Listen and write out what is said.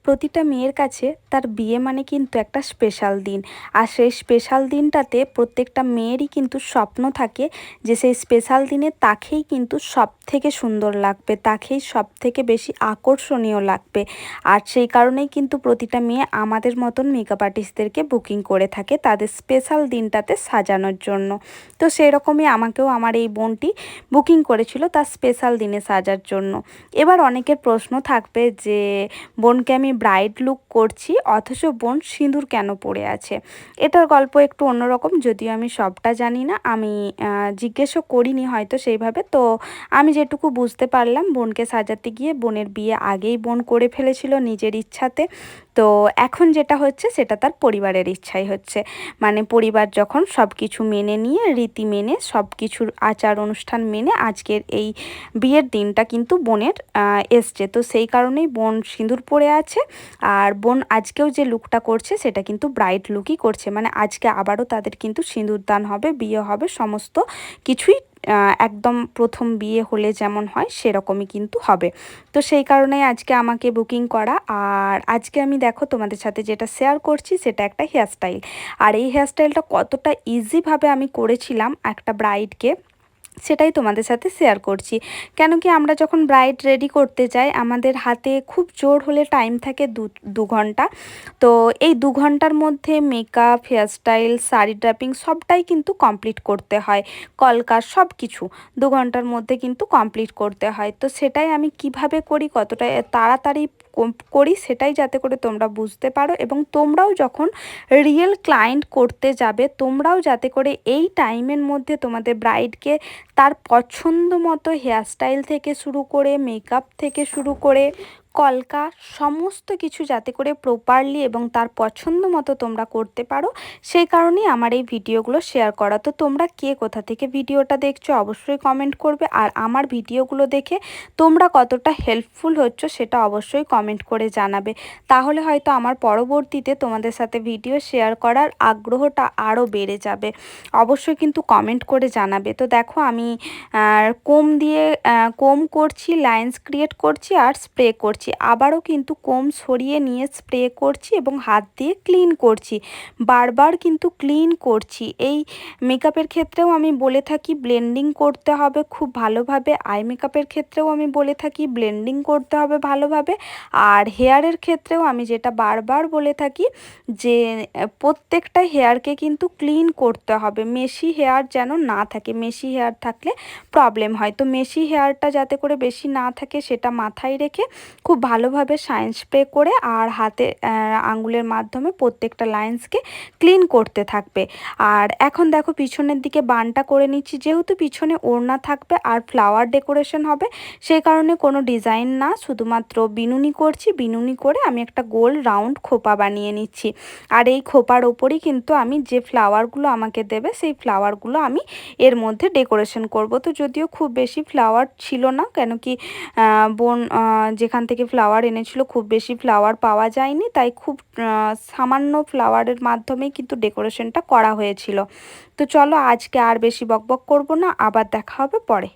প্রতিটা মেয়ের কাছে তার বিয়ে মানে কিন্তু একটা স্পেশাল দিন। আর সেই স্পেশাল দিনটাতে প্রত্যেকটা মেয়েরই কিন্তু স্বপ্ন থাকে যে সেই স্পেশাল দিনে তাকেই কিন্তু সবথেকে সুন্দর লাগবে, তাকেই সবথেকে বেশি আকর্ষণীয় লাগবে। আর সেই কারণেই কিন্তু প্রতিটা মেয়ে আমাদের মতন মেকআপ আর্টিস্টদেরকে বুকিং করে থাকে তাদের স্পেশাল দিনটাতে সাজানোর জন্য। তো সেরকমই আমাকেও আমার এই বোনটি বুকিং করেছিল তার স্পেশাল দিনে সাজার জন্য। এবার অনেকের প্রশ্ন থাকবে যে বোনকে আমি ব্রাইড লুক করছি অথচ বোন সিঁদুর কেন পরে আছে। এটার গল্প একটু অন্যরকম, যদিও আমি সবটা জানি না, আমি জিজ্ঞেসও করিনি হয়তো সেইভাবে। তো আমি যেটুকু বুঝতে পারলাম, বোনকে সাজাতে গিয়ে বোনের বিয়ে আগেই বোন করে ফেলেছিল নিজের ইচ্ছাতে। তো এখন যেটা হচ্ছে সেটা তার পরিবারের ইচ্ছাই হচ্ছে, মানে পরিবার যখন সব কিছু মেনে নিয়ে রীতি মেনে সব কিছুর আচার অনুষ্ঠান মেনে আজকের এই বিয়ের দিনটা কিন্তু বোনের এসছে। তো সেই কারণেই বোন সিঁদুর পরে আছে। আর বোন আজকেও যে লুকটা করছে সেটা কিন্তু ব্রাইড লুকই করছে, মানে আজকে আবারও তাদের কিন্তু সিঁদুর দান হবে, বিয়ে হবে, সমস্ত কিছুই একদম প্রথম বিয়ে হলে যেমন হয় সেরকমই কিন্তু হবে। তো সেই কারণেই আজকে আমাকে বুকিং করা। আর আজকে আমি দেখো তোমাদের সাথে যেটা শেয়ার করছি সেটা একটা হেয়ারস্টাইল। আর এই হেয়ারস্টাইলটা কতটা ইজিভাবে আমি করেছিলাম একটা ব্রাইডকে, সেটাই তোমাদের সাথে শেয়ার করছি। কেন কি আমরা যখন ব্রাইড রেডি করতে যাই আমাদের হাতে খুব জোর হলে টাইম থাকে দু ঘন্টা। তো এই 2 ঘন্টার মধ্যে মেকআপ, হেয়ারস্টাইল, শাড়ি ড্রাপিং সবটাই কিন্তু কমপ্লিট করতে হয়। কলকা সব কিছু 2 ঘন্টার মধ্যে কিন্তু কমপ্লিট করতে হয়। তো সেটাই আমি কিভাবে করি, কতটা তাড়াতাড়ি করি, সেটাই যাতে করে তোমরা বুঝতে পারো এবং তোমরাও যখন রিয়েল ক্লায়েন্ট করতে যাবে তোমরাও যাতে করে এই টাইমের মধ্যে তোমাদের ব্রাইডকে তার পছন্দ মতো হেয়ারস্টাইল থেকে শুরু করে মেকআপ থেকে শুরু করে কলকা সমস্ত কিছু যাতে করে প্রপারলি এবং তার পছন্দ মতো তোমরা করতে পারো, সেই কারণেই আমার এই ভিডিওগুলো শেয়ার করা। তো তোমরা কে কোথা থেকে ভিডিওটা দেখছো অবশ্যই কমেন্ট করবে, আর আমার ভিডিওগুলো দেখে তোমরা কতটা হেল্পফুল হচ্ছ সেটা অবশ্যই কমেন্ট করে জানাবে। তাহলে হয়তো আমার পরবর্তীতে তোমাদের সাথে ভিডিও শেয়ার করার আগ্রহটা আরও বেড়ে যাবে। অবশ্যই কিন্তু কমেন্ট করে জানাবে। তো দেখো আমি কোম করছি, লাইন্স ক্রিয়েট করছি আর স্প্রে করছি, আবারও কিন্তু কোম সরিয়ে নিয়ে স্প্রে করছি এবং হাত দিয়ে ক্লিন করছি, বারবার কিন্তু ক্লিন করছি। এই মেকআপের ক্ষেত্রেও আমি বলে থাকি ব্লেন্ডিং করতে হবে খুব ভালোভাবে, আই মেকআপের ক্ষেত্রেও আমি বলে থাকি ব্লেন্ডিং করতে হবে ভালোভাবে, আর হেয়ারের ক্ষেত্রেও আমি যেটা বারবার বলে থাকি যে প্রত্যেকটা হেয়ারকে কিন্তু ক্লিন করতে হবে, মেশি হেয়ার যেন না থাকে, মেশি হেয়ার থাকলে প্রবলেম হয়। তো মেশি হেয়ারটা যাতে করে বেশি না থাকে সেটা মাথায় রেখে খুব ভালোভাবে শাইন স্প্রে করে আর হাতে আঙ্গুলের মাধ্যমে প্রত্যেকটা লাইন্সকে ক্লিন করতে থাকবে। আর এখন দেখো পিছনের দিকে বানটা করে নিচ্ছি, যেহেতু পিছনে ওড়না থাকবে আর ফ্লাওয়ার ডেকোরেশন হবে সেই কারণে কোনো ডিজাইন না, শুধুমাত্র বিনুনি করছি। বিনুনি করে আমি একটা গোল রাউন্ড খোপা বানিয়ে নিচ্ছি। আর এই খোপার ওপরই কিন্তু আমি যে ফ্লাওয়ারগুলো আমাকে দেবে সেই ফ্লাওয়ারগুলো আমি এর মধ্যে ডেকোরেশন করব। তো যদিও খুব বেশি ফ্লাওয়ার ছিল না, কেন কি বোন যেখান থেকে ফ্লাওয়ার এনেছিল খুব বেশি ফ্লাওয়ার পাওয়া যায়নি, তাই খুব সামান্য ফ্লাওয়ারের মাধ্যমেই কিন্তু ডেকোরেশনটা করা হয়েছিল। তো চলো আজকে আর বেশি বকবক করব না, আবার দেখা হবে পরে।